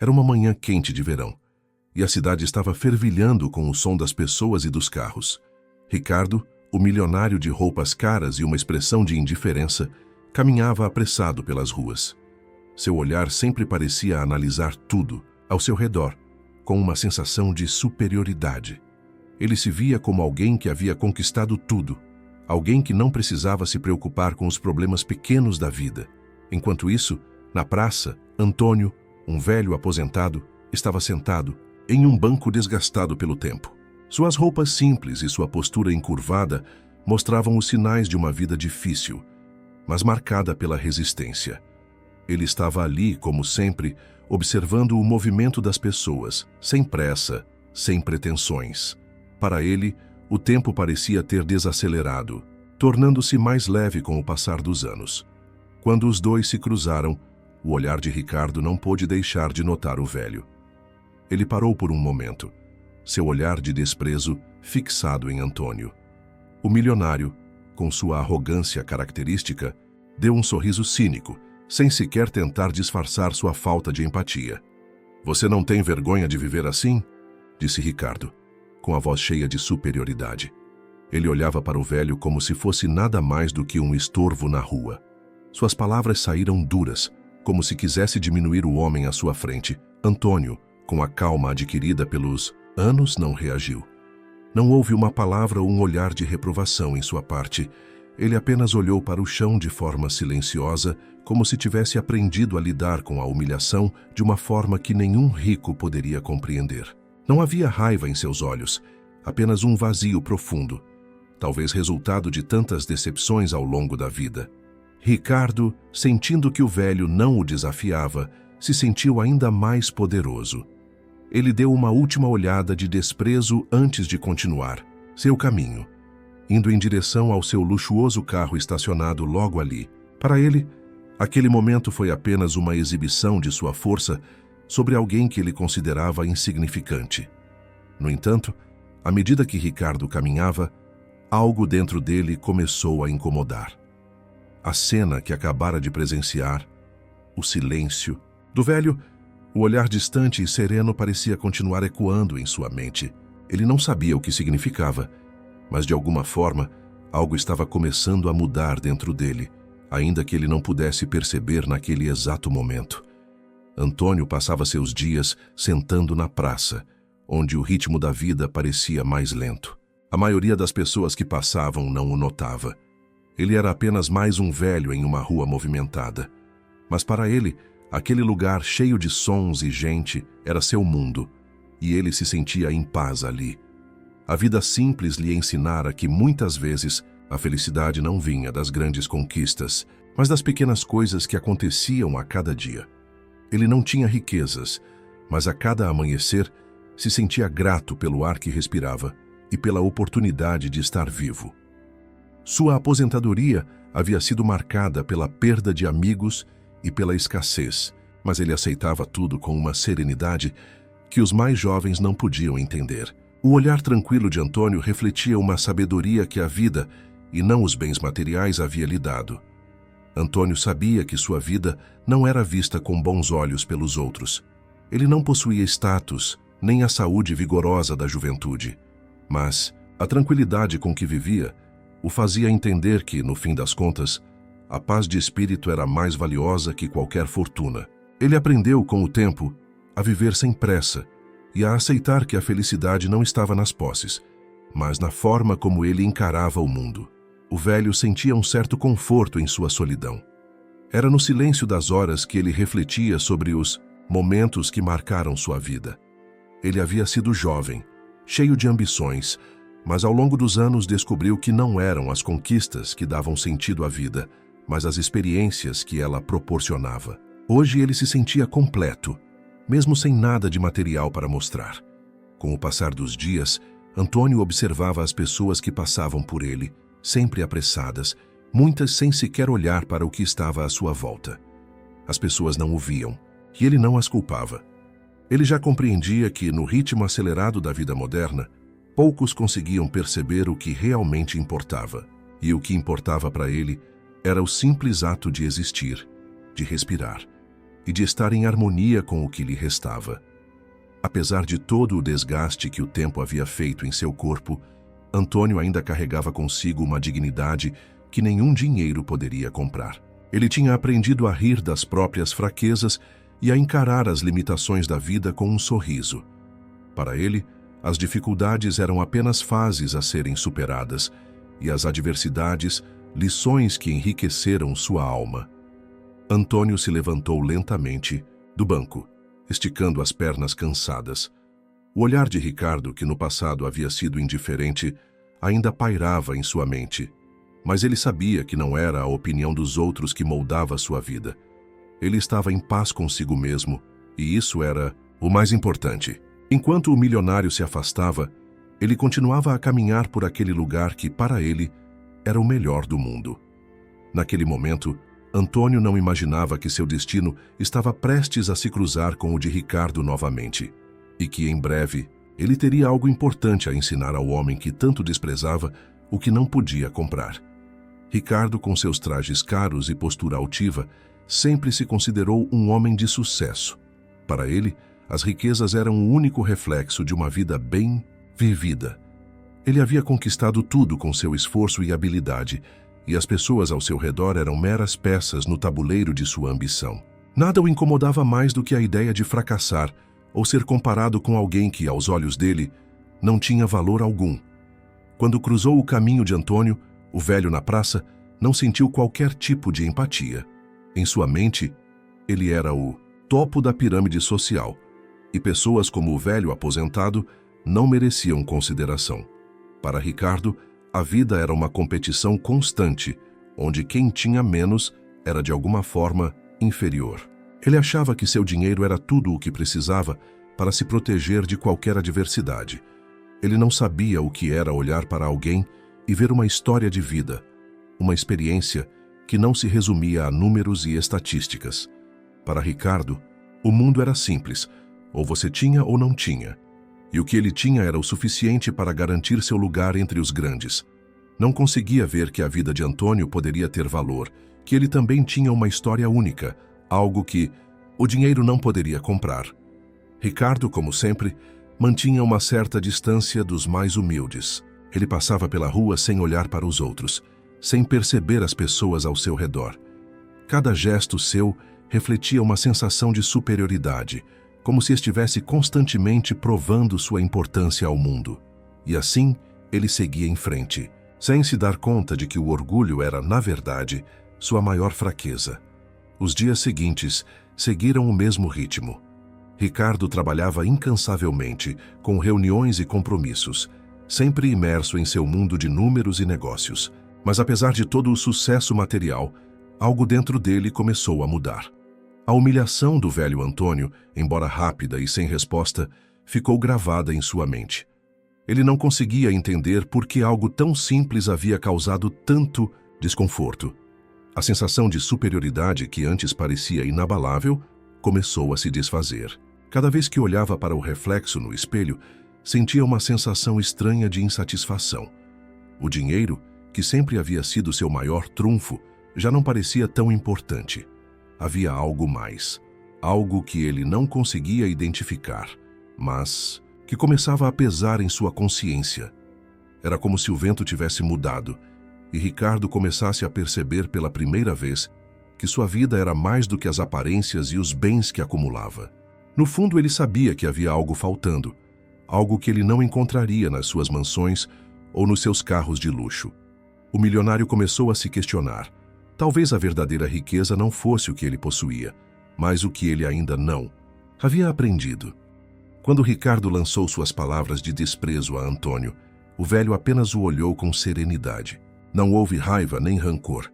Era uma manhã quente de verão, e a cidade estava fervilhando com o som das pessoas e dos carros. Ricardo, o milionário de roupas caras e uma expressão de indiferença, caminhava apressado pelas ruas. Seu olhar sempre parecia analisar tudo ao seu redor, com uma sensação de superioridade. Ele se via como alguém que havia conquistado tudo, alguém que não precisava se preocupar com os problemas pequenos da vida. Enquanto isso, na praça, Antônio, um velho aposentado, estava sentado em um banco desgastado pelo tempo. Suas roupas simples e sua postura encurvada mostravam os sinais de uma vida difícil, mas marcada pela resistência. Ele estava ali, como sempre, observando o movimento das pessoas, sem pressa, sem pretensões. Para ele, o tempo parecia ter desacelerado, tornando-se mais leve com o passar dos anos. Quando os dois se cruzaram, o olhar de Ricardo não pôde deixar de notar o velho. Ele parou por um momento, seu olhar de desprezo fixado em Antônio. O milionário, com sua arrogância característica, deu um sorriso cínico, sem sequer tentar disfarçar sua falta de empatia. "Você não tem vergonha de viver assim?" disse Ricardo, com a voz cheia de superioridade. Ele olhava para o velho como se fosse nada mais do que um estorvo na rua. Suas palavras saíram duras, como se quisesse diminuir o homem à sua frente. Antônio, com a calma adquirida pelos anos, não reagiu. Não houve uma palavra ou um olhar de reprovação em sua parte. Ele apenas olhou para o chão de forma silenciosa, como se tivesse aprendido a lidar com a humilhação de uma forma que nenhum rico poderia compreender. Não havia raiva em seus olhos, apenas um vazio profundo, talvez resultado de tantas decepções ao longo da vida. Ricardo, sentindo que o velho não o desafiava, se sentiu ainda mais poderoso. Ele deu uma última olhada de desprezo antes de continuar seu caminho, indo em direção ao seu luxuoso carro estacionado logo ali. Para ele, aquele momento foi apenas uma exibição de sua força sobre alguém que ele considerava insignificante. No entanto, à medida que Ricardo caminhava, algo dentro dele começou a incomodar. A cena que acabara de presenciar, o silêncio do velho, o olhar distante e sereno parecia continuar ecoando em sua mente. Ele não sabia o que significava, mas de alguma forma, algo estava começando a mudar dentro dele, ainda que ele não pudesse perceber naquele exato momento. Antônio passava seus dias sentando na praça, onde o ritmo da vida parecia mais lento. A maioria das pessoas que passavam não o notava. Ele era apenas mais um velho em uma rua movimentada. Mas para ele, aquele lugar cheio de sons e gente era seu mundo, e ele se sentia em paz ali. A vida simples lhe ensinara que muitas vezes a felicidade não vinha das grandes conquistas, mas das pequenas coisas que aconteciam a cada dia. Ele não tinha riquezas, mas a cada amanhecer se sentia grato pelo ar que respirava e pela oportunidade de estar vivo. Sua aposentadoria havia sido marcada pela perda de amigos e pela escassez, mas ele aceitava tudo com uma serenidade que os mais jovens não podiam entender. O olhar tranquilo de Antônio refletia uma sabedoria que a vida, e não os bens materiais, havia lhe dado. Antônio sabia que sua vida não era vista com bons olhos pelos outros. Ele não possuía status, nem a saúde vigorosa da juventude. Mas a tranquilidade com que vivia o fazia entender que, no fim das contas, a paz de espírito era mais valiosa que qualquer fortuna. Ele aprendeu, com o tempo, a viver sem pressa e a aceitar que a felicidade não estava nas posses, mas na forma como ele encarava o mundo. O velho sentia um certo conforto em sua solidão. Era no silêncio das horas que ele refletia sobre os momentos que marcaram sua vida. Ele havia sido jovem, cheio de ambições, mas ao longo dos anos descobriu que não eram as conquistas que davam sentido à vida, mas as experiências que ela proporcionava. Hoje ele se sentia completo, mesmo sem nada de material para mostrar. Com o passar dos dias, Antônio observava as pessoas que passavam por ele, sempre apressadas, muitas sem sequer olhar para o que estava à sua volta. As pessoas não o viam, e ele não as culpava. Ele já compreendia que, no ritmo acelerado da vida moderna, poucos conseguiam perceber o que realmente importava, e o que importava para ele era o simples ato de existir, de respirar e de estar em harmonia com o que lhe restava. Apesar de todo o desgaste que o tempo havia feito em seu corpo, Antônio ainda carregava consigo uma dignidade que nenhum dinheiro poderia comprar. Ele tinha aprendido a rir das próprias fraquezas e a encarar as limitações da vida com um sorriso. Para ele, as dificuldades eram apenas fases a serem superadas, e as adversidades, lições que enriqueceram sua alma. Antônio se levantou lentamente do banco, esticando as pernas cansadas. O olhar de Ricardo, que no passado havia sido indiferente, ainda pairava em sua mente. Mas ele sabia que não era a opinião dos outros que moldava sua vida. Ele estava em paz consigo mesmo, e isso era o mais importante. Enquanto o milionário se afastava, ele continuava a caminhar por aquele lugar que, para ele, era o melhor do mundo. Naquele momento, Antônio não imaginava que seu destino estava prestes a se cruzar com o de Ricardo novamente, e que, em breve, ele teria algo importante a ensinar ao homem que tanto desprezava o que não podia comprar. Ricardo, com seus trajes caros e postura altiva, sempre se considerou um homem de sucesso. Para ele, as riquezas eram o único reflexo de uma vida bem vivida. Ele havia conquistado tudo com seu esforço e habilidade, e as pessoas ao seu redor eram meras peças no tabuleiro de sua ambição. Nada o incomodava mais do que a ideia de fracassar ou ser comparado com alguém que, aos olhos dele, não tinha valor algum. Quando cruzou o caminho de Antônio, o velho na praça não sentiu qualquer tipo de empatia. Em sua mente, ele era o topo da pirâmide social, e pessoas como o velho aposentado não mereciam consideração. Para Ricardo, a vida era uma competição constante, onde quem tinha menos era de alguma forma inferior. Ele achava que seu dinheiro era tudo o que precisava para se proteger de qualquer adversidade. Ele não sabia o que era olhar para alguém e ver uma história de vida, uma experiência que não se resumia a números e estatísticas. Para Ricardo, o mundo era simples, ou você tinha ou não tinha. E o que ele tinha era o suficiente para garantir seu lugar entre os grandes. Não conseguia ver que a vida de Antônio poderia ter valor, que ele também tinha uma história única, algo que o dinheiro não poderia comprar. Ricardo, como sempre, mantinha uma certa distância dos mais humildes. Ele passava pela rua sem olhar para os outros, sem perceber as pessoas ao seu redor. Cada gesto seu refletia uma sensação de superioridade, como se estivesse constantemente provando sua importância ao mundo. E assim, ele seguia em frente, sem se dar conta de que o orgulho era, na verdade, sua maior fraqueza. Os dias seguintes seguiram o mesmo ritmo. Ricardo trabalhava incansavelmente, com reuniões e compromissos, sempre imerso em seu mundo de números e negócios. Mas apesar de todo o sucesso material, algo dentro dele começou a mudar. A humilhação do velho Antônio, embora rápida e sem resposta, ficou gravada em sua mente. Ele não conseguia entender por que algo tão simples havia causado tanto desconforto. A sensação de superioridade que antes parecia inabalável começou a se desfazer. Cada vez que olhava para o reflexo no espelho, sentia uma sensação estranha de insatisfação. O dinheiro, que sempre havia sido seu maior trunfo, já não parecia tão importante. Havia algo mais, algo que ele não conseguia identificar, mas que começava a pesar em sua consciência. Era como se o vento tivesse mudado, e Ricardo começasse a perceber pela primeira vez que sua vida era mais do que as aparências e os bens que acumulava. No fundo, ele sabia que havia algo faltando, algo que ele não encontraria nas suas mansões ou nos seus carros de luxo. O milionário começou a se questionar. Talvez a verdadeira riqueza não fosse o que ele possuía, mas o que ele ainda não havia aprendido. Quando Ricardo lançou suas palavras de desprezo a Antônio, o velho apenas o olhou com serenidade. Não houve raiva nem rancor.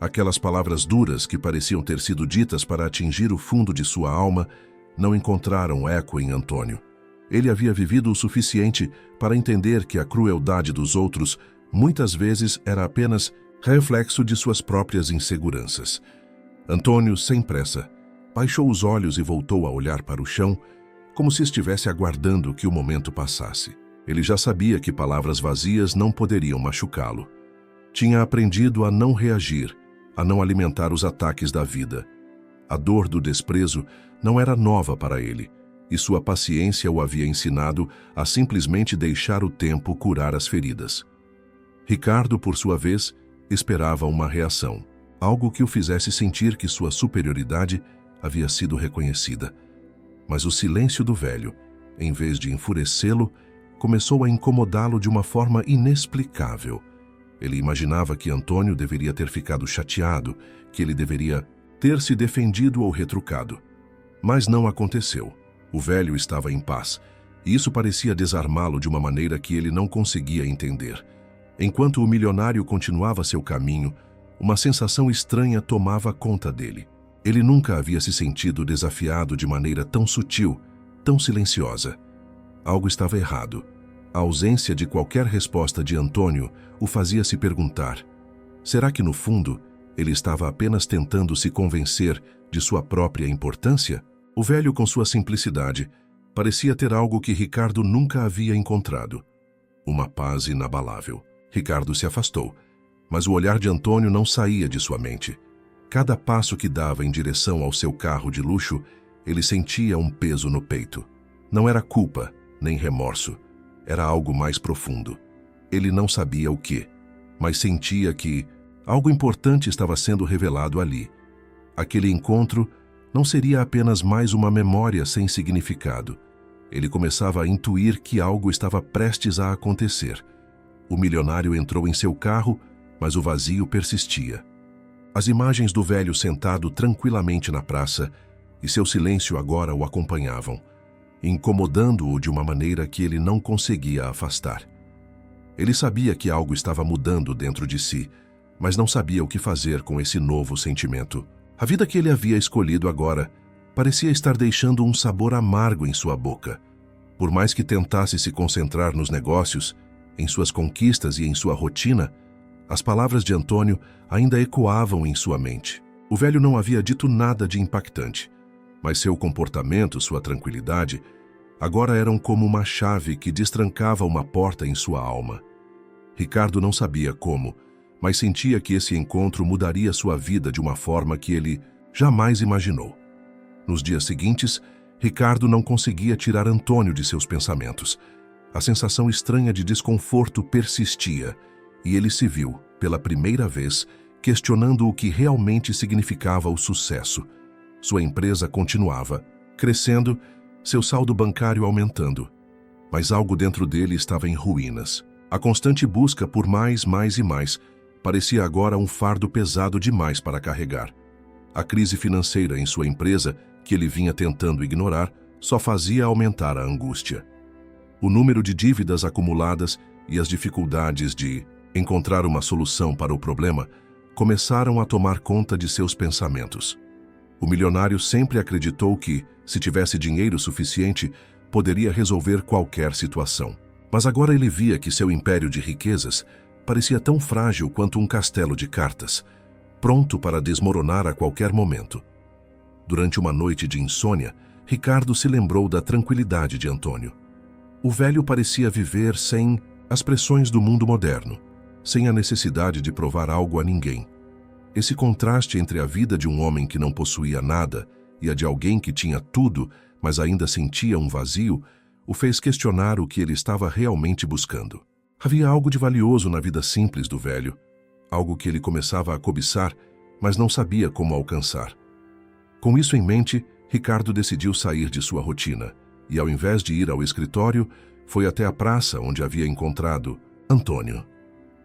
Aquelas palavras duras que pareciam ter sido ditas para atingir o fundo de sua alma não encontraram eco em Antônio. Ele havia vivido o suficiente para entender que a crueldade dos outros muitas vezes era apenas reflexo de suas próprias inseguranças. Antônio, sem pressa, baixou os olhos e voltou a olhar para o chão, como se estivesse aguardando que o momento passasse. Ele já sabia que palavras vazias não poderiam machucá-lo. Tinha aprendido a não reagir, a não alimentar os ataques da vida. A dor do desprezo não era nova para ele, e sua paciência o havia ensinado a simplesmente deixar o tempo curar as feridas. Ricardo, por sua vez, esperava uma reação, algo que o fizesse sentir que sua superioridade havia sido reconhecida. Mas o silêncio do velho, em vez de enfurecê-lo, começou a incomodá-lo de uma forma inexplicável. Ele imaginava que Antônio deveria ter ficado chateado, que ele deveria ter se defendido ou retrucado. Mas não aconteceu. O velho estava em paz, e isso parecia desarmá-lo de uma maneira que ele não conseguia entender. Enquanto o milionário continuava seu caminho, uma sensação estranha tomava conta dele. Ele nunca havia se sentido desafiado de maneira tão sutil, tão silenciosa. Algo estava errado. A ausência de qualquer resposta de Antônio o fazia se perguntar: será que no fundo ele estava apenas tentando se convencer de sua própria importância? O velho, com sua simplicidade, parecia ter algo que Ricardo nunca havia encontrado: uma paz inabalável. Ricardo se afastou, mas o olhar de Antônio não saía de sua mente. Cada passo que dava em direção ao seu carro de luxo, ele sentia um peso no peito. Não era culpa, nem remorso. Era algo mais profundo. Ele não sabia o que, mas sentia que algo importante estava sendo revelado ali. Aquele encontro não seria apenas mais uma memória sem significado. Ele começava a intuir que algo estava prestes a acontecer. O milionário entrou em seu carro, mas o vazio persistia. As imagens do velho sentado tranquilamente na praça e seu silêncio agora o acompanhavam, incomodando-o de uma maneira que ele não conseguia afastar. Ele sabia que algo estava mudando dentro de si, mas não sabia o que fazer com esse novo sentimento. A vida que ele havia escolhido agora parecia estar deixando um sabor amargo em sua boca. Por mais que tentasse se concentrar nos negócios, em suas conquistas e em sua rotina, as palavras de Antônio ainda ecoavam em sua mente. O velho não havia dito nada de impactante, mas seu comportamento, sua tranquilidade, agora eram como uma chave que destrancava uma porta em sua alma. Ricardo não sabia como, mas sentia que esse encontro mudaria sua vida de uma forma que ele jamais imaginou. Nos dias seguintes, Ricardo não conseguia tirar Antônio de seus pensamentos. A sensação estranha de desconforto persistia, e ele se viu, pela primeira vez, questionando o que realmente significava o sucesso. Sua empresa continuava crescendo, seu saldo bancário aumentando. Mas algo dentro dele estava em ruínas. A constante busca por mais e mais parecia agora um fardo pesado demais para carregar. A crise financeira em sua empresa, que ele vinha tentando ignorar, só fazia aumentar a angústia. O número de dívidas acumuladas e as dificuldades de encontrar uma solução para o problema começaram a tomar conta de seus pensamentos. O milionário sempre acreditou que, se tivesse dinheiro suficiente, poderia resolver qualquer situação. Mas agora ele via que seu império de riquezas parecia tão frágil quanto um castelo de cartas, pronto para desmoronar a qualquer momento. Durante uma noite de insônia, Ricardo se lembrou da tranquilidade de Antônio. O velho parecia viver sem as pressões do mundo moderno, sem a necessidade de provar algo a ninguém. Esse contraste entre a vida de um homem que não possuía nada e a de alguém que tinha tudo, mas ainda sentia um vazio, o fez questionar o que ele estava realmente buscando. Havia algo de valioso na vida simples do velho, algo que ele começava a cobiçar, mas não sabia como alcançar. Com isso em mente, Ricardo decidiu sair de sua rotina e, ao invés de ir ao escritório, foi até a praça onde havia encontrado Antônio.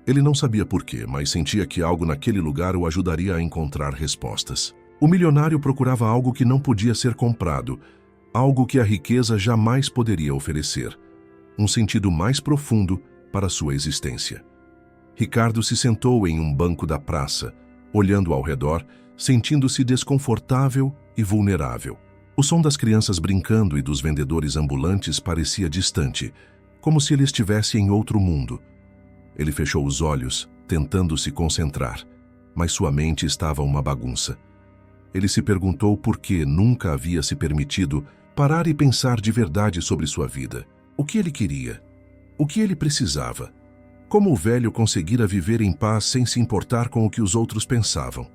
Ele não sabia por quê, mas sentia que algo naquele lugar o ajudaria a encontrar respostas. O milionário procurava algo que não podia ser comprado, algo que a riqueza jamais poderia oferecer, um sentido mais profundo para sua existência. Ricardo se sentou em um banco da praça, olhando ao redor, sentindo-se desconfortável e vulnerável. O som das crianças brincando e dos vendedores ambulantes parecia distante, como se ele estivesse em outro mundo. Ele fechou os olhos, tentando se concentrar, mas sua mente estava uma bagunça. Ele se perguntou por que nunca havia se permitido parar e pensar de verdade sobre sua vida. O que ele queria? O que ele precisava? Como o velho conseguira viver em paz sem se importar com o que os outros pensavam?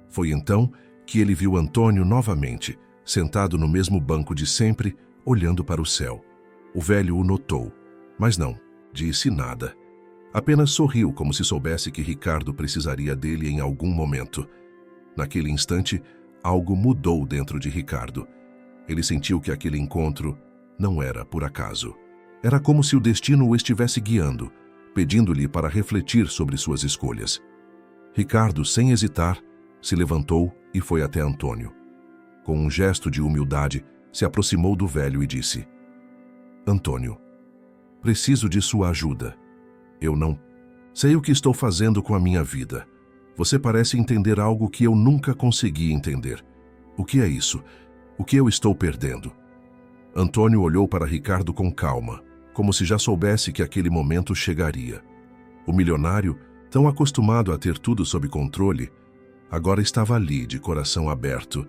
Foi então que ele viu Antônio novamente, sentado no mesmo banco de sempre, olhando para o céu. O velho o notou, mas não disse nada. Apenas sorriu como se soubesse que Ricardo precisaria dele em algum momento. Naquele instante, algo mudou dentro de Ricardo. Ele sentiu que aquele encontro não era por acaso. Era como se o destino o estivesse guiando, pedindo-lhe para refletir sobre suas escolhas. Ricardo, sem hesitar, se levantou e foi até Antônio. Com um gesto de humildade, se aproximou do velho e disse: Antônio, preciso de sua ajuda. Eu não sei o que estou fazendo com a minha vida. Você parece entender algo que eu nunca consegui entender. O que é isso? O que eu estou perdendo? Antônio olhou para Ricardo com calma, como se já soubesse que aquele momento chegaria. O milionário, tão acostumado a ter tudo sob controle, agora estava ali, de coração aberto,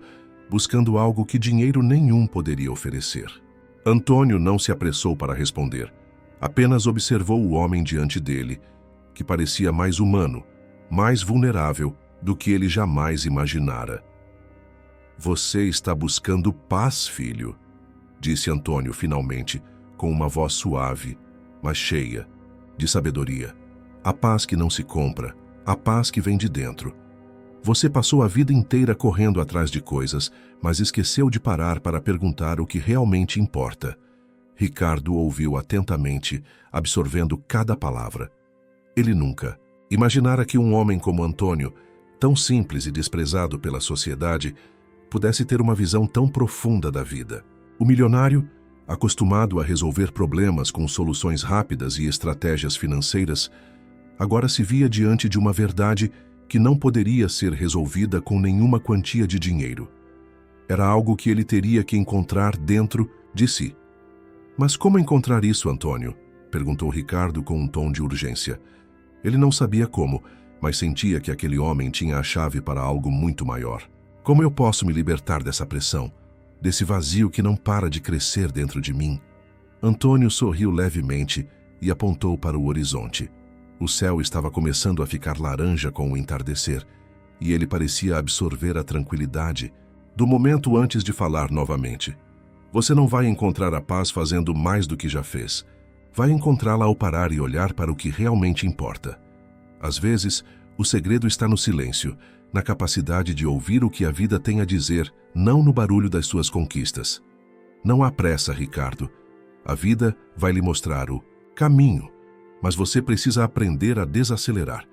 buscando algo que dinheiro nenhum poderia oferecer. Antônio não se apressou para responder. Apenas observou o homem diante dele, que parecia mais humano, mais vulnerável do que ele jamais imaginara. Você está buscando paz, filho, disse Antônio finalmente, com uma voz suave, mas cheia de sabedoria. A paz que não se compra, a paz que vem de dentro. Você passou a vida inteira correndo atrás de coisas, mas esqueceu de parar para perguntar o que realmente importa. Ricardo ouviu atentamente, absorvendo cada palavra. Ele nunca imaginara que um homem como Antônio, tão simples e desprezado pela sociedade, pudesse ter uma visão tão profunda da vida. O milionário, acostumado a resolver problemas com soluções rápidas e estratégias financeiras, agora se via diante de uma verdade que não poderia ser resolvida com nenhuma quantia de dinheiro. Era algo que ele teria que encontrar dentro de si. Mas como encontrar isso, Antônio? Perguntou Ricardo com um tom de urgência. Ele não sabia como, mas sentia que aquele homem tinha a chave para algo muito maior. Como eu posso me libertar dessa pressão, desse vazio que não para de crescer dentro de mim? Antônio sorriu levemente e apontou para o horizonte. O céu estava começando a ficar laranja com o entardecer, e ele parecia absorver a tranquilidade do momento antes de falar novamente. Você não vai encontrar a paz fazendo mais do que já fez. Vai encontrá-la ao parar e olhar para o que realmente importa. Às vezes, o segredo está no silêncio, na capacidade de ouvir o que a vida tem a dizer, não no barulho das suas conquistas. Não há pressa, Ricardo. A vida vai lhe mostrar o caminho, mas você precisa aprender a desacelerar.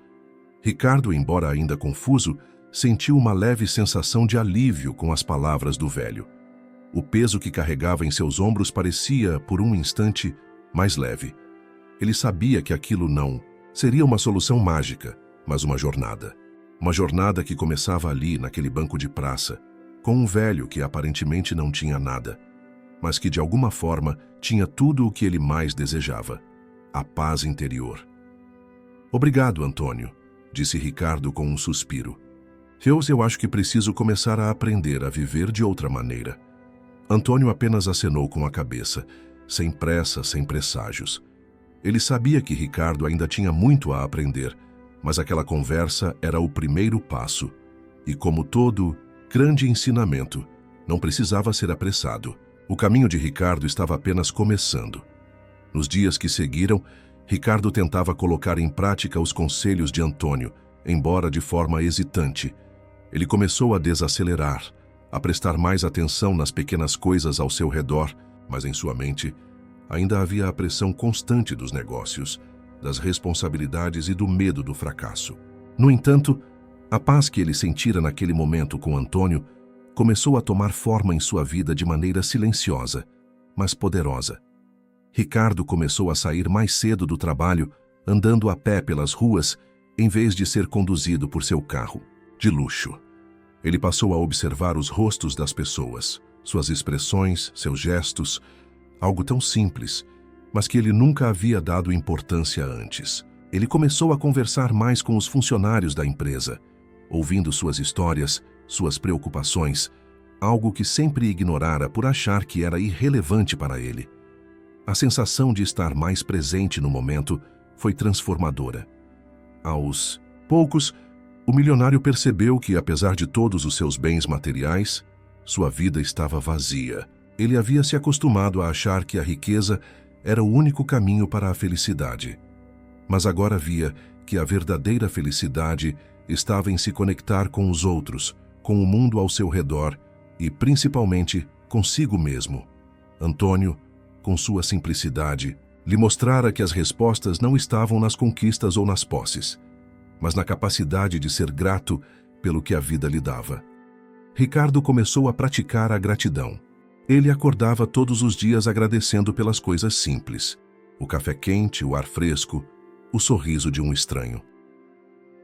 Ricardo, embora ainda confuso, sentiu uma leve sensação de alívio com as palavras do velho. O peso que carregava em seus ombros parecia, por um instante, mais leve. Ele sabia que aquilo não seria uma solução mágica, mas uma jornada. Uma jornada que começava ali, naquele banco de praça, com um velho que aparentemente não tinha nada, mas que de alguma forma tinha tudo o que ele mais desejava: a paz interior. Obrigado, Antônio, disse Ricardo com um suspiro. Eu acho que preciso começar a aprender a viver de outra maneira. Antônio apenas acenou com a cabeça, sem pressa, sem presságios. Ele sabia que Ricardo ainda tinha muito a aprender, mas aquela conversa era o primeiro passo, e como todo grande ensinamento, não precisava ser apressado. O caminho de Ricardo estava apenas começando. Nos dias que seguiram, Ricardo tentava colocar em prática os conselhos de Antônio, embora de forma hesitante. Ele começou a desacelerar, a prestar mais atenção nas pequenas coisas ao seu redor, mas em sua mente ainda havia a pressão constante dos negócios, das responsabilidades e do medo do fracasso. No entanto, a paz que ele sentira naquele momento com Antônio começou a tomar forma em sua vida de maneira silenciosa, mas poderosa. Ricardo começou a sair mais cedo do trabalho, andando a pé pelas ruas, em vez de ser conduzido por seu carro de luxo. Ele passou a observar os rostos das pessoas, suas expressões, seus gestos, algo tão simples, mas que ele nunca havia dado importância antes. Ele começou a conversar mais com os funcionários da empresa, ouvindo suas histórias, suas preocupações, algo que sempre ignorara por achar que era irrelevante para ele. A sensação de estar mais presente no momento foi transformadora. Aos poucos, O milionário percebeu que, apesar de todos os seus bens materiais, sua vida estava vazia. Ele havia se acostumado a achar que a riqueza era o único caminho para a felicidade. Mas agora via que a verdadeira felicidade estava em se conectar com os outros, com o mundo ao seu redor e, principalmente, consigo mesmo. Antônio, com sua simplicidade, lhe mostrara que as respostas não estavam nas conquistas ou nas posses, mas na capacidade de ser grato pelo que a vida lhe dava. Ricardo começou a praticar a gratidão. Ele acordava todos os dias agradecendo pelas coisas simples: o café quente, o ar fresco, o sorriso de um estranho.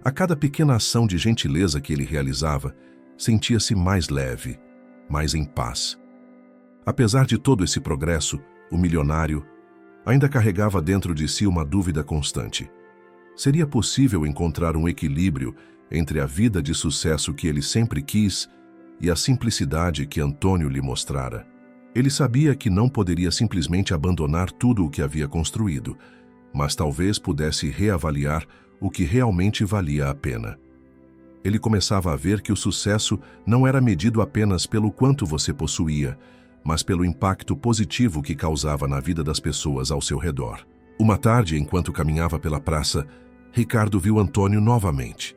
A cada pequena ação de gentileza que ele realizava, sentia-se mais leve, mais em paz. Apesar de todo esse progresso, o milionário ainda carregava dentro de si uma dúvida constante. Seria possível encontrar um equilíbrio entre a vida de sucesso que ele sempre quis e a simplicidade que Antônio lhe mostrara? Ele sabia que não poderia simplesmente abandonar tudo o que havia construído, mas talvez pudesse reavaliar o que realmente valia a pena. Ele começava a ver que o sucesso não era medido apenas pelo quanto você possuía, mas pelo impacto positivo que causava na vida das pessoas ao seu redor. Uma tarde, enquanto caminhava pela praça, Ricardo viu Antônio novamente.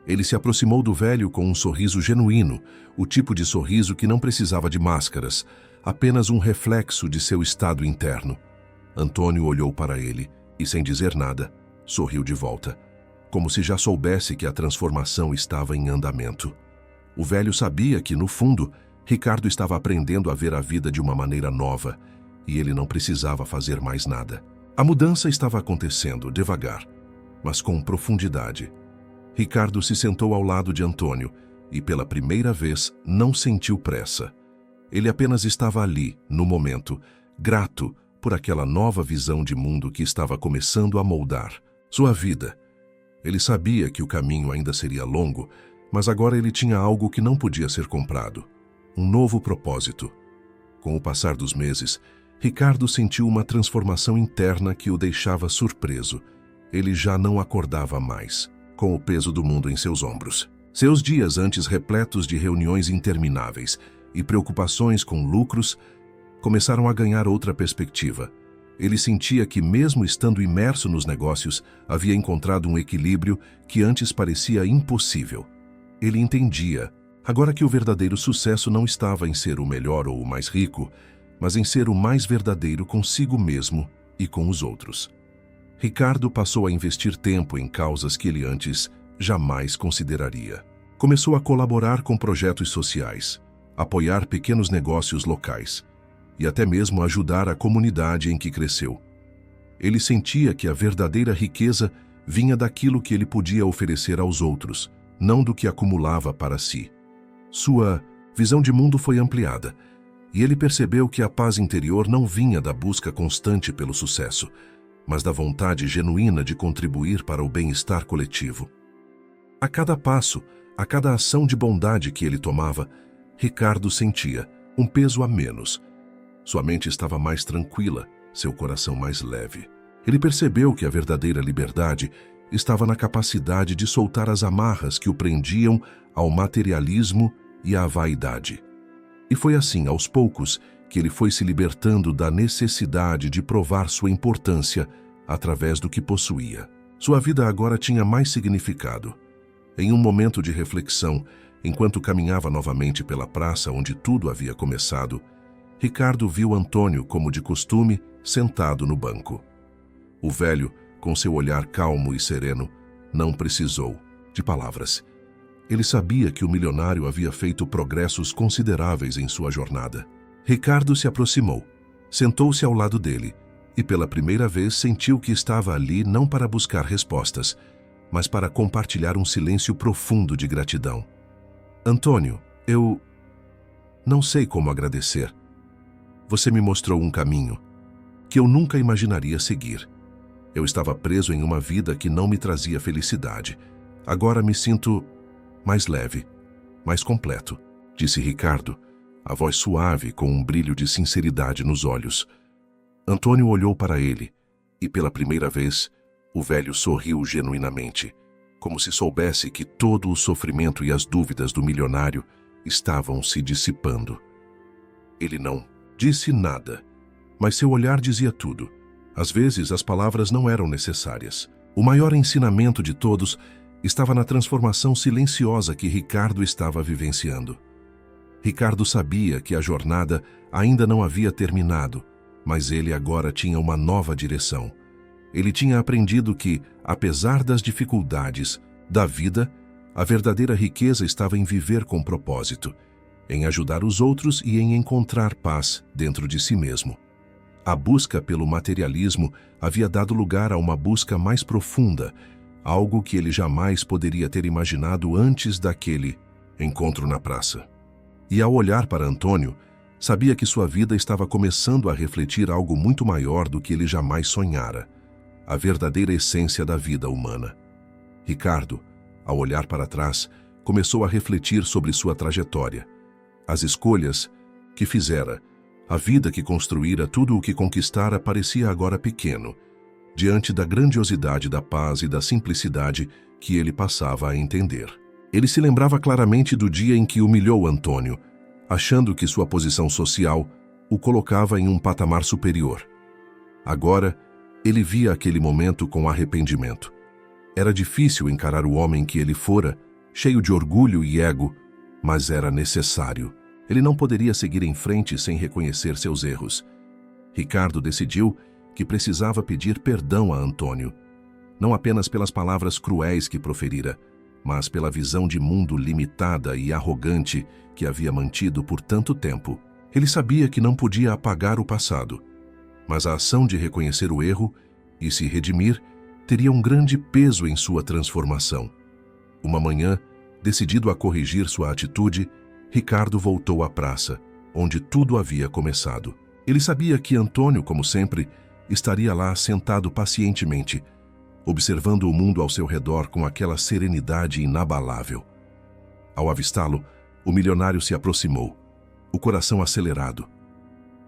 Ele se aproximou do velho com um sorriso genuíno, o tipo de sorriso que não precisava de máscaras, apenas um reflexo de seu estado interno. Antônio olhou para ele e, sem dizer nada, sorriu de volta, como se já soubesse que a transformação estava em andamento. O velho sabia que, no fundo, Ricardo estava aprendendo a ver a vida de uma maneira nova, e ele não precisava fazer mais nada. A mudança estava acontecendo devagar, mas com profundidade. Ricardo se sentou ao lado de Antônio e, pela primeira vez, não sentiu pressa. Ele apenas estava ali, no momento, grato por aquela nova visão de mundo que estava começando a moldar sua vida. Ele sabia que o caminho ainda seria longo, mas agora ele tinha algo que não podia ser comprado: um novo propósito. Com o passar dos meses, Ricardo sentiu uma transformação interna que o deixava surpreso. Ele já não acordava mais, com o peso do mundo em seus ombros. Seus dias, antes repletos de reuniões intermináveis e preocupações com lucros, começaram a ganhar outra perspectiva. Ele sentia que, mesmo estando imerso nos negócios, havia encontrado um equilíbrio que antes parecia impossível. Ele entendia, agora, que o verdadeiro sucesso não estava em ser o melhor ou o mais rico, mas em ser o mais verdadeiro consigo mesmo e com os outros. Ricardo passou a investir tempo em causas que ele antes jamais consideraria. Começou a colaborar com projetos sociais, apoiar pequenos negócios locais e até mesmo ajudar a comunidade em que cresceu. Ele sentia que a verdadeira riqueza vinha daquilo que ele podia oferecer aos outros, não do que acumulava para si. Sua visão de mundo foi ampliada, e ele percebeu que a paz interior não vinha da busca constante pelo sucesso, mas da vontade genuína de contribuir para o bem-estar coletivo. A cada passo, a cada ação de bondade que ele tomava, Ricardo sentia um peso a menos. Sua mente estava mais tranquila, seu coração mais leve. Ele percebeu que a verdadeira liberdade estava na capacidade de soltar as amarras que o prendiam ao materialismo e à vaidade. E foi assim, aos poucos, que ele foi se libertando da necessidade de provar sua importância através do que possuía. Sua vida agora tinha mais significado. Em um momento de reflexão, enquanto caminhava novamente pela praça onde tudo havia começado, Ricardo viu Antônio, como de costume, sentado no banco. O velho, com seu olhar calmo e sereno, não precisou de palavras. Ele sabia que o milionário havia feito progressos consideráveis em sua jornada. Ricardo se aproximou, sentou-se ao lado dele e, pela primeira vez, sentiu que estava ali não para buscar respostas, mas para compartilhar um silêncio profundo de gratidão. Antônio, eu não sei como agradecer. Você me mostrou um caminho que eu nunca imaginaria seguir. Eu estava preso em uma vida que não me trazia felicidade. Agora me sinto mais leve, mais completo, disse Ricardo, a voz suave com um brilho de sinceridade nos olhos. Antônio olhou para ele e, pela primeira vez, o velho sorriu genuinamente, como se soubesse que todo o sofrimento e as dúvidas do milionário estavam se dissipando. Ele não disse nada, mas seu olhar dizia tudo. Às vezes, as palavras não eram necessárias. O maior ensinamento de todos estava na transformação silenciosa que Ricardo estava vivenciando. Ricardo sabia que a jornada ainda não havia terminado, mas ele agora tinha uma nova direção. Ele tinha aprendido que, apesar das dificuldades da vida, a verdadeira riqueza estava em viver com propósito, em ajudar os outros e em encontrar paz dentro de si mesmo. A busca pelo materialismo havia dado lugar a uma busca mais profunda, algo que ele jamais poderia ter imaginado antes daquele encontro na praça. E ao olhar para Antônio, sabia que sua vida estava começando a refletir algo muito maior do que ele jamais sonhara, a verdadeira essência da vida humana. Ricardo, ao olhar para trás, começou a refletir sobre sua trajetória, as escolhas que fizera, a vida que construíra, tudo o que conquistara parecia agora pequeno, diante da grandiosidade da paz e da simplicidade que ele passava a entender. Ele se lembrava claramente do dia em que humilhou Antônio, achando que sua posição social o colocava em um patamar superior. Agora, ele via aquele momento com arrependimento. Era difícil encarar o homem que ele fora, cheio de orgulho e ego, mas era necessário. Ele não poderia seguir em frente sem reconhecer seus erros. Ricardo decidiu que precisava pedir perdão a Antônio, não apenas pelas palavras cruéis que proferira, mas pela visão de mundo limitada e arrogante que havia mantido por tanto tempo. Ele sabia que não podia apagar o passado, mas a ação de reconhecer o erro e se redimir teria um grande peso em sua transformação. Uma manhã, decidido a corrigir sua atitude, Ricardo voltou à praça, onde tudo havia começado. Ele sabia que Antônio, como sempre, estaria lá sentado pacientemente, observando o mundo ao seu redor com aquela serenidade inabalável. Ao avistá-lo, o milionário se aproximou, o coração acelerado.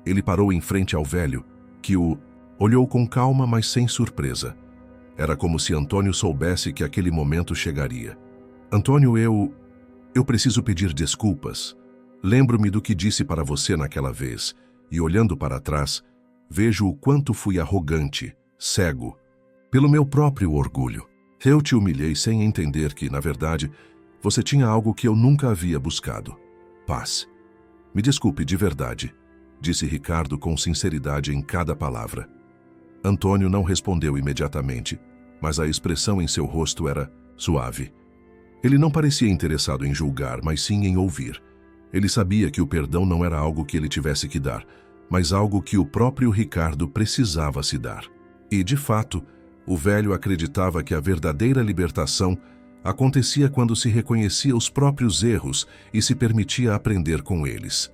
Ele parou em frente ao velho, que o olhou com calma, mas sem surpresa. Era como se Antônio soubesse que aquele momento chegaria. Antônio, eu preciso pedir desculpas. Lembro-me do que disse para você naquela vez, e olhando para trás, vejo o quanto fui arrogante, cego, pelo meu próprio orgulho. Eu te humilhei sem entender que, na verdade, você tinha algo que eu nunca havia buscado: paz. Me desculpe de verdade, disse Ricardo com sinceridade em cada palavra. Antônio não respondeu imediatamente, mas a expressão em seu rosto era suave. Ele não parecia interessado em julgar, mas sim em ouvir. Ele sabia que o perdão não era algo que ele tivesse que dar, mas algo que o próprio Ricardo precisava se dar. E, de fato, o velho acreditava que a verdadeira libertação acontecia quando se reconhecia os próprios erros e se permitia aprender com eles.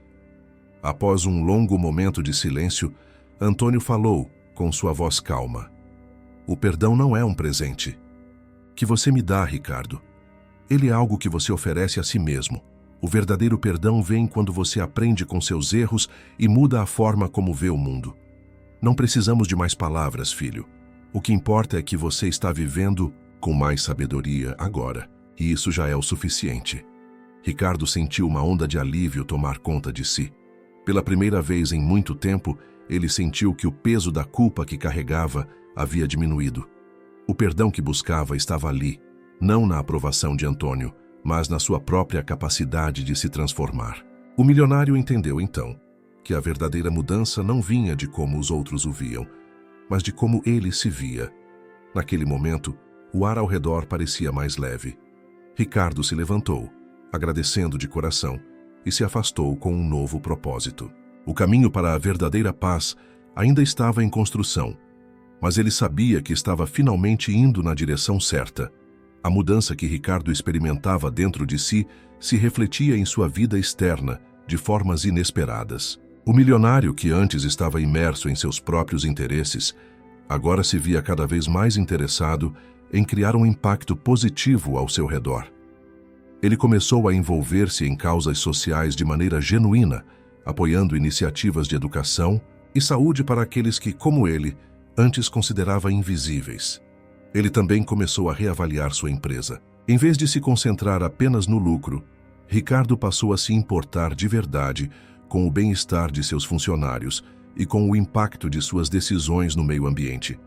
Após um longo momento de silêncio, Antônio falou, com sua voz calma: o perdão não é um presente que você me dá, Ricardo. Ele é algo que você oferece a si mesmo. O verdadeiro perdão vem quando você aprende com seus erros e muda a forma como vê o mundo. Não precisamos de mais palavras, filho. O que importa é que você está vivendo com mais sabedoria agora, e isso já é o suficiente. Ricardo sentiu uma onda de alívio tomar conta de si. Pela primeira vez em muito tempo, ele sentiu que o peso da culpa que carregava havia diminuído. O perdão que buscava estava ali, não na aprovação de Antônio, mas na sua própria capacidade de se transformar. O milionário entendeu, então, que a verdadeira mudança não vinha de como os outros o viam, mas de como ele se via. Naquele momento, o ar ao redor parecia mais leve. Ricardo se levantou, agradecendo de coração, e se afastou com um novo propósito. O caminho para a verdadeira paz ainda estava em construção, mas ele sabia que estava finalmente indo na direção certa. A mudança que Ricardo experimentava dentro de si se refletia em sua vida externa, de formas inesperadas. O milionário, que antes estava imerso em seus próprios interesses, agora se via cada vez mais interessado em criar um impacto positivo ao seu redor. Ele começou a envolver-se em causas sociais de maneira genuína, apoiando iniciativas de educação e saúde para aqueles que, como ele, antes considerava invisíveis. Ele também começou a reavaliar sua empresa. Em vez de se concentrar apenas no lucro, Ricardo passou a se importar de verdade com o bem-estar de seus funcionários e com o impacto de suas decisões no meio ambiente.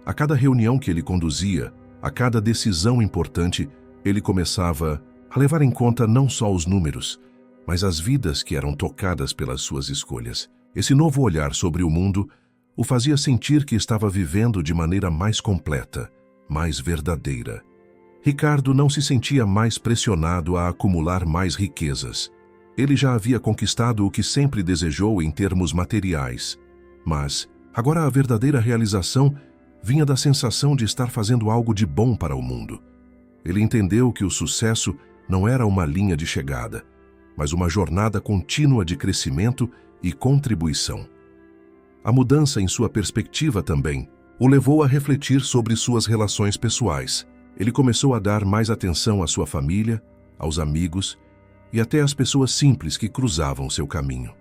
A cada reunião que ele conduzia, a cada decisão importante, ele começava a levar em conta não só os números, mas as vidas que eram tocadas pelas suas escolhas. Esse novo olhar sobre o mundo o fazia sentir que estava vivendo de maneira mais completa, mais verdadeira. Ricardo não se sentia mais pressionado a acumular mais riquezas. Ele já havia conquistado o que sempre desejou em termos materiais. Mas, agora a verdadeira realização vinha da sensação de estar fazendo algo de bom para o mundo. Ele entendeu que o sucesso não era uma linha de chegada, mas uma jornada contínua de crescimento e contribuição. A mudança em sua perspectiva também o levou a refletir sobre suas relações pessoais. Ele começou a dar mais atenção à sua família, aos amigos e até às pessoas simples que cruzavam seu caminho.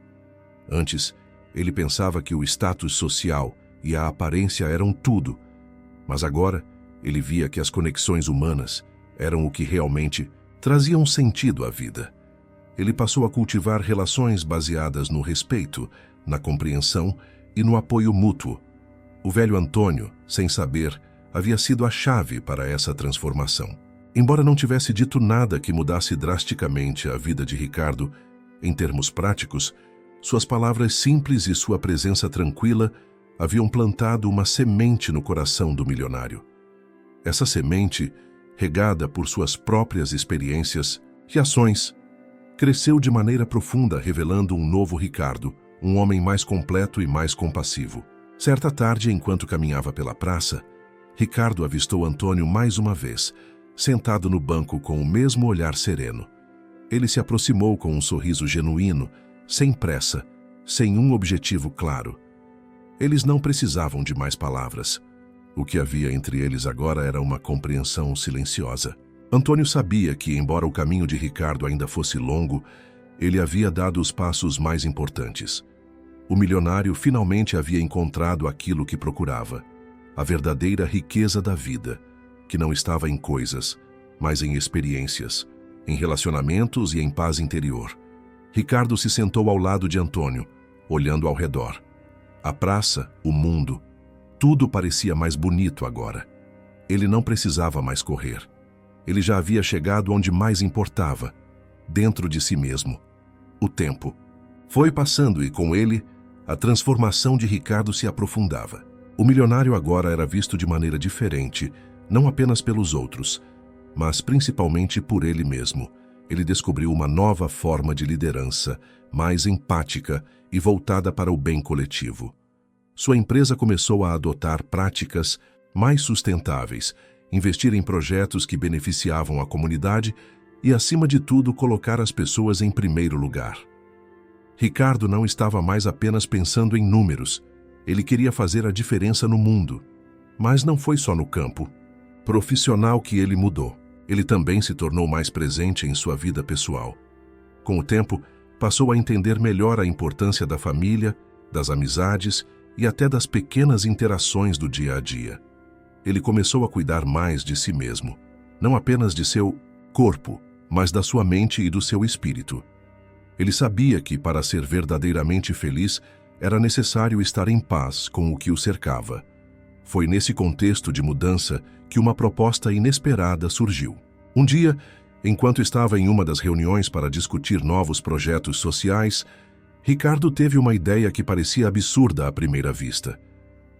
Antes, ele pensava que o status social e a aparência eram tudo, mas agora ele via que as conexões humanas eram o que realmente traziam sentido à vida. Ele passou a cultivar relações baseadas no respeito, na compreensão e no apoio mútuo. O velho Antônio, sem saber, havia sido a chave para essa transformação. Embora não tivesse dito nada que mudasse drasticamente a vida de Ricardo, em termos práticos, suas palavras simples e sua presença tranquila haviam plantado uma semente no coração do milionário. Essa semente, regada por suas próprias experiências e ações, cresceu de maneira profunda, revelando um novo Ricardo, um homem mais completo e mais compassivo. Certa tarde, enquanto caminhava pela praça, Ricardo avistou Antônio mais uma vez, sentado no banco com o mesmo olhar sereno. Ele se aproximou com um sorriso genuíno, sem pressa, sem um objetivo claro. Eles não precisavam de mais palavras. O que havia entre eles agora era uma compreensão silenciosa. Antônio sabia que, embora o caminho de Ricardo ainda fosse longo, ele havia dado os passos mais importantes. O milionário finalmente havia encontrado aquilo que procurava, a verdadeira riqueza da vida, que não estava em coisas, mas em experiências, em relacionamentos e em paz interior. Ricardo se sentou ao lado de Antônio, olhando ao redor. A praça, o mundo, tudo parecia mais bonito agora. Ele não precisava mais correr. Ele já havia chegado onde mais importava, dentro de si mesmo. O tempo foi passando e, com ele, a transformação de Ricardo se aprofundava. O milionário agora era visto de maneira diferente, não apenas pelos outros, mas principalmente por ele mesmo. Ele descobriu uma nova forma de liderança, mais empática e voltada para o bem coletivo. Sua empresa começou a adotar práticas mais sustentáveis, investir em projetos que beneficiavam a comunidade e, acima de tudo, colocar as pessoas em primeiro lugar. Ricardo não estava mais apenas pensando em números. Ele queria fazer a diferença no mundo. Mas não foi só no campo profissional que ele mudou. Ele também se tornou mais presente em sua vida pessoal. Com o tempo, passou a entender melhor a importância da família, das amizades e até das pequenas interações do dia a dia. Ele começou a cuidar mais de si mesmo, não apenas de seu corpo, mas da sua mente e do seu espírito. Ele sabia que, para ser verdadeiramente feliz, era necessário estar em paz com o que o cercava. Foi nesse contexto de mudança que uma proposta inesperada surgiu. Um dia, enquanto estava em uma das reuniões para discutir novos projetos sociais, Ricardo teve uma ideia que parecia absurda à primeira vista.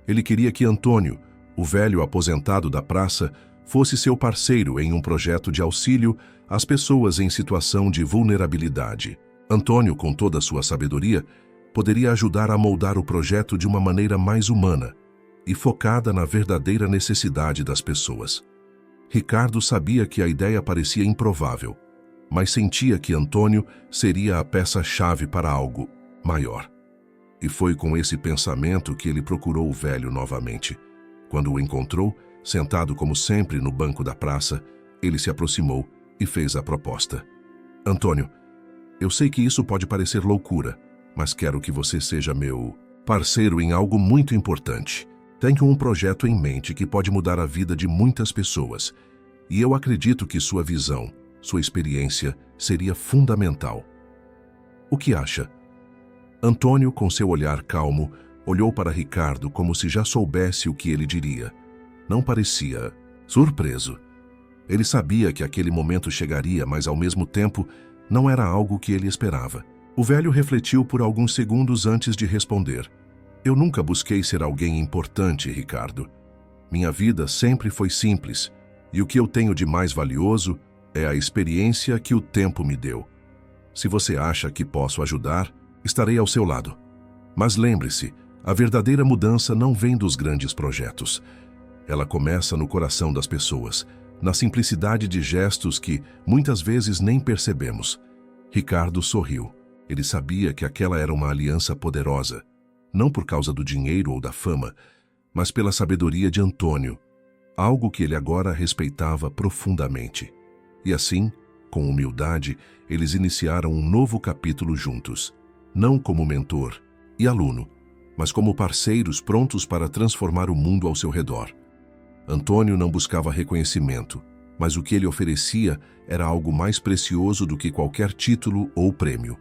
Ele queria que Antônio, o velho aposentado da praça, fosse seu parceiro em um projeto de auxílio às pessoas em situação de vulnerabilidade. Antônio, com toda a sua sabedoria, poderia ajudar a moldar o projeto de uma maneira mais humana e focada na verdadeira necessidade das pessoas. Ricardo sabia que a ideia parecia improvável, mas sentia que Antônio seria a peça-chave para algo maior. E foi com esse pensamento que ele procurou o velho novamente. Quando o encontrou, sentado como sempre no banco da praça, ele se aproximou e fez a proposta. Antônio, eu sei que isso pode parecer loucura, mas quero que você seja meu parceiro em algo muito importante. Tenho um projeto em mente que pode mudar a vida de muitas pessoas, e eu acredito que sua visão, sua experiência, seria fundamental. O que acha? Antônio, com seu olhar calmo, olhou para Ricardo como se já soubesse o que ele diria. Não parecia surpreso. Ele sabia que aquele momento chegaria, mas ao mesmo tempo não era algo que ele esperava. O velho refletiu por alguns segundos antes de responder. Eu nunca busquei ser alguém importante, Ricardo. Minha vida sempre foi simples, e o que eu tenho de mais valioso é a experiência que o tempo me deu. Se você acha que posso ajudar, estarei ao seu lado. Mas lembre-se, a verdadeira mudança não vem dos grandes projetos. Ela começa no coração das pessoas, na simplicidade de gestos que muitas vezes nem percebemos. Ricardo sorriu. Ele sabia que aquela era uma aliança poderosa, não por causa do dinheiro ou da fama, mas pela sabedoria de Antônio, algo que ele agora respeitava profundamente. E assim, com humildade, eles iniciaram um novo capítulo juntos, não como mentor e aluno, mas como parceiros prontos para transformar o mundo ao seu redor. Antônio não buscava reconhecimento, mas o que ele oferecia era algo mais precioso do que qualquer título ou prêmio.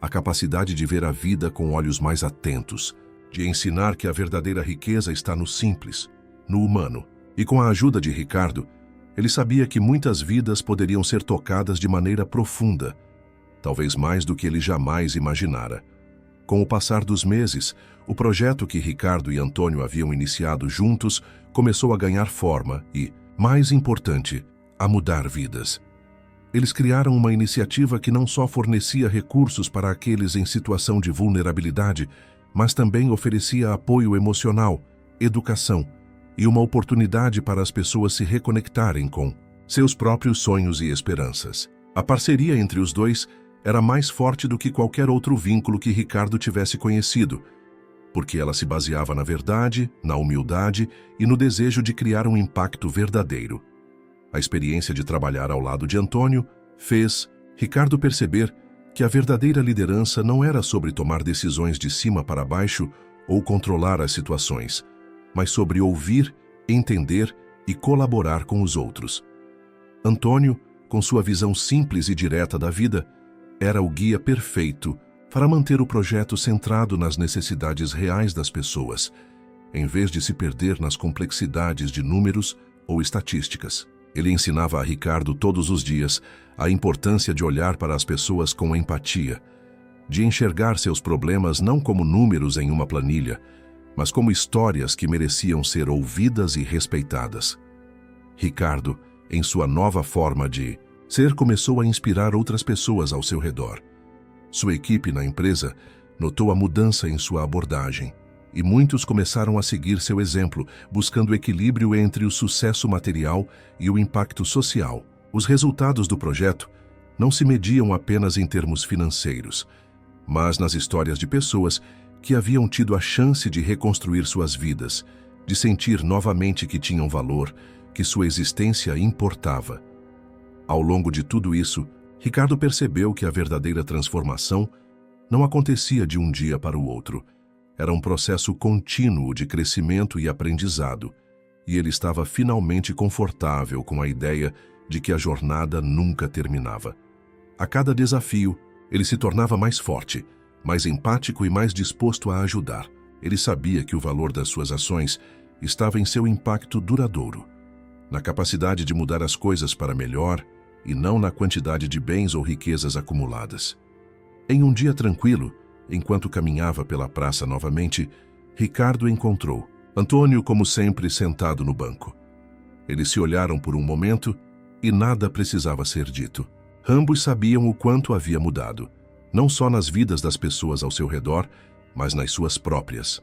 A capacidade de ver a vida com olhos mais atentos, de ensinar que a verdadeira riqueza está no simples, no humano. E com a ajuda de Ricardo, ele sabia que muitas vidas poderiam ser tocadas de maneira profunda, talvez mais do que ele jamais imaginara. Com o passar dos meses, o projeto que Ricardo e Antônio haviam iniciado juntos começou a ganhar forma e, mais importante, a mudar vidas. Eles criaram uma iniciativa que não só fornecia recursos para aqueles em situação de vulnerabilidade, mas também oferecia apoio emocional, educação e uma oportunidade para as pessoas se reconectarem com seus próprios sonhos e esperanças. A parceria entre os dois era mais forte do que qualquer outro vínculo que Ricardo tivesse conhecido, porque ela se baseava na verdade, na humildade e no desejo de criar um impacto verdadeiro. A experiência de trabalhar ao lado de Antônio fez Ricardo perceber que a verdadeira liderança não era sobre tomar decisões de cima para baixo ou controlar as situações, mas sobre ouvir, entender e colaborar com os outros. Antônio, com sua visão simples e direta da vida, era o guia perfeito para manter o projeto centrado nas necessidades reais das pessoas, em vez de se perder nas complexidades de números ou estatísticas. Ele ensinava a Ricardo todos os dias a importância de olhar para as pessoas com empatia, de enxergar seus problemas não como números em uma planilha, mas como histórias que mereciam ser ouvidas e respeitadas. Ricardo, em sua nova forma de ser, começou a inspirar outras pessoas ao seu redor. Sua equipe na empresa notou a mudança em sua abordagem, e muitos começaram a seguir seu exemplo, buscando equilíbrio entre o sucesso material e o impacto social. Os resultados do projeto não se mediam apenas em termos financeiros, mas nas histórias de pessoas que haviam tido a chance de reconstruir suas vidas, de sentir novamente que tinham valor, que sua existência importava. Ao longo de tudo isso, Ricardo percebeu que a verdadeira transformação não acontecia de um dia para o outro. Era um processo contínuo de crescimento e aprendizado, e ele estava finalmente confortável com a ideia de que a jornada nunca terminava. A cada desafio, ele se tornava mais forte, mais empático e mais disposto a ajudar. Ele sabia que o valor das suas ações estava em seu impacto duradouro, na capacidade de mudar as coisas para melhor e não na quantidade de bens ou riquezas acumuladas. Em um dia tranquilo, enquanto caminhava pela praça novamente, Ricardo encontrou Antônio, como sempre, sentado no banco. Eles se olharam por um momento e nada precisava ser dito. Ambos sabiam o quanto havia mudado, não só nas vidas das pessoas ao seu redor, mas nas suas próprias.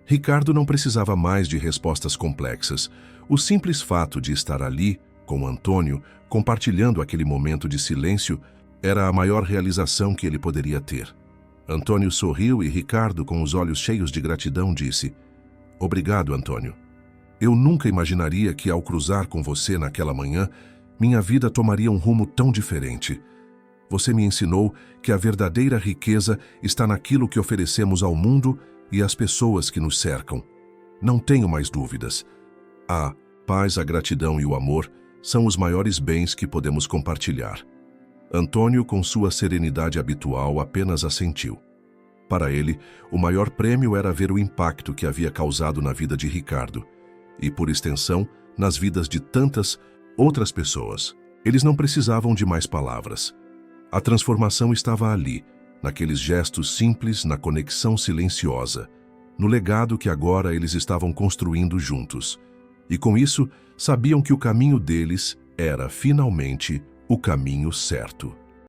Ricardo não precisava mais de respostas complexas. O simples fato de estar ali, com Antônio, compartilhando aquele momento de silêncio, era a maior realização que ele poderia ter. Antônio sorriu e Ricardo, com os olhos cheios de gratidão, disse: "Obrigado, Antônio. Eu nunca imaginaria que, ao cruzar com você naquela manhã, minha vida tomaria um rumo tão diferente. Você me ensinou que a verdadeira riqueza está naquilo que oferecemos ao mundo e às pessoas que nos cercam." Não tenho mais dúvidas. A paz, a gratidão e o amor são os maiores bens que podemos compartilhar. Antônio, com sua serenidade habitual, apenas assentiu. Para ele, o maior prêmio era ver o impacto que havia causado na vida de Ricardo e, por extensão, nas vidas de tantas outras pessoas. Eles não precisavam de mais palavras. A transformação estava ali, naqueles gestos simples, na conexão silenciosa, no legado que agora eles estavam construindo juntos. E com isso, sabiam que o caminho deles era, finalmente, o caminho certo.